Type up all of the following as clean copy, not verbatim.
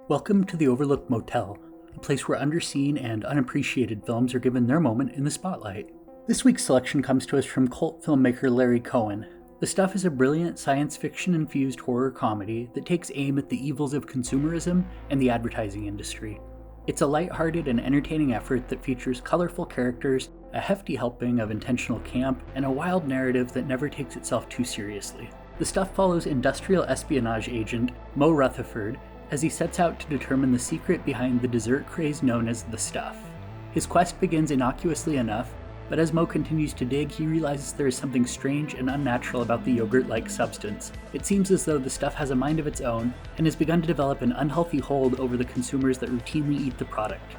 Welcome to the Overlooked Motel, a place where underseen and unappreciated films are given their moment in the spotlight. This week's selection comes to us from cult filmmaker Larry Cohen. The Stuff is a brilliant science-fiction-infused horror comedy that takes aim at the evils of consumerism and the advertising industry. It's a lighthearted and entertaining effort that features colorful characters, a hefty helping of intentional camp, and a wild narrative that never takes itself too seriously. The Stuff follows industrial espionage agent Mo Rutherford as he sets out to determine the secret behind the dessert craze known as the Stuff. His quest begins innocuously enough, but as Mo continues to dig, he realizes there is something strange and unnatural about the yogurt-like substance. It seems as though the Stuff has a mind of its own and has begun to develop an unhealthy hold over the consumers that routinely eat the product.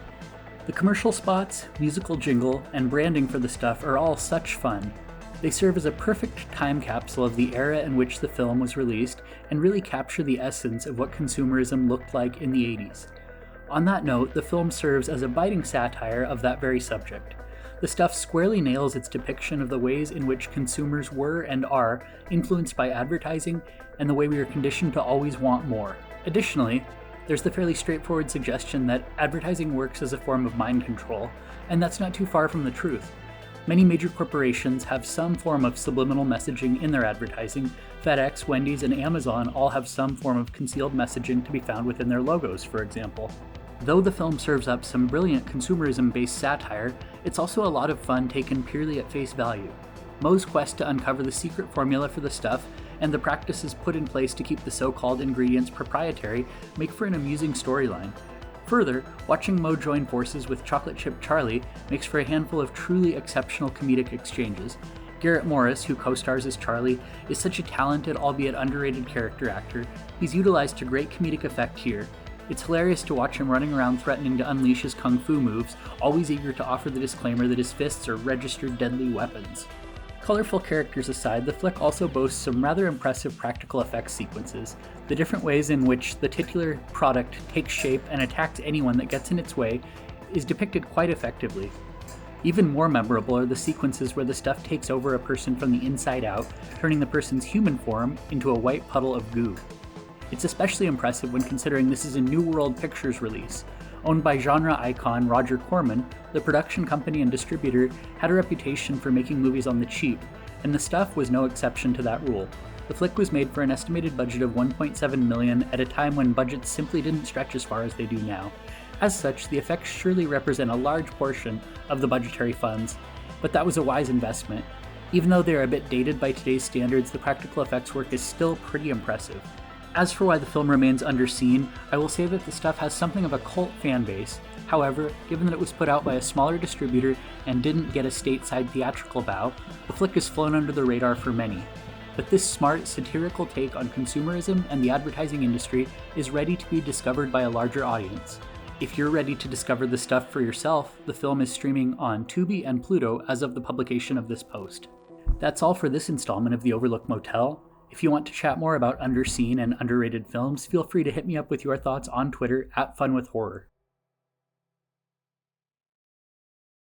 The commercial spots, musical jingle, and branding for the Stuff are all such fun. They serve as a perfect time capsule of the era in which the film was released and really capture the essence of what consumerism looked like in the 80s. On that note, the film serves as a biting satire of that very subject. The Stuff squarely nails its depiction of the ways in which consumers were and are influenced by advertising and the way we are conditioned to always want more. Additionally, there's the fairly straightforward suggestion that advertising works as a form of mind control, and that's not too far from the truth. Many major corporations have some form of subliminal messaging in their advertising. FedEx, Wendy's, and Amazon all have some form of concealed messaging to be found within their logos, for example. Though the film serves up some brilliant consumerism-based satire, it's also a lot of fun taken purely at face value. Mo's quest to uncover the secret formula for the Stuff and the practices put in place to keep the so-called ingredients proprietary make for an amusing storyline. Further, watching Mo join forces with Chocolate Chip Charlie makes for a handful of truly exceptional comedic exchanges. Garrett Morris, who co-stars as Charlie, is such a talented, albeit underrated character actor. He's utilized to great comedic effect here. It's hilarious to watch him running around threatening to unleash his kung fu moves, always eager to offer the disclaimer that his fists are registered deadly weapons. Colorful characters aside, the flick also boasts some rather impressive practical effects sequences. The different ways in which the titular product takes shape and attacks anyone that gets in its way is depicted quite effectively. Even more memorable are the sequences where the Stuff takes over a person from the inside out, turning the person's human form into a white puddle of goo. It's especially impressive when considering this is a New World Pictures release. Owned by genre icon Roger Corman, the production company and distributor had a reputation for making movies on the cheap, and The Stuff was no exception to that rule. The flick was made for an estimated budget of $1.7 million at a time when budgets simply didn't stretch as far as they do now. As such, the effects surely represent a large portion of the budgetary funds, but that was a wise investment. Even though they are a bit dated by today's standards, the practical effects work is still pretty impressive. As for why the film remains underseen, I will say that the Stuff has something of a cult fan base. However, given that it was put out by a smaller distributor and didn't get a stateside theatrical vow, the flick has flown under the radar for many. But this smart, satirical take on consumerism and the advertising industry is ready to be discovered by a larger audience. If you're ready to discover the Stuff for yourself, the film is streaming on Tubi and Pluto as of the publication of this post. That's all for this installment of the Overlook Motel. If you want to chat more about underseen and underrated films, feel free to hit me up with your thoughts on Twitter @FunWithHorror.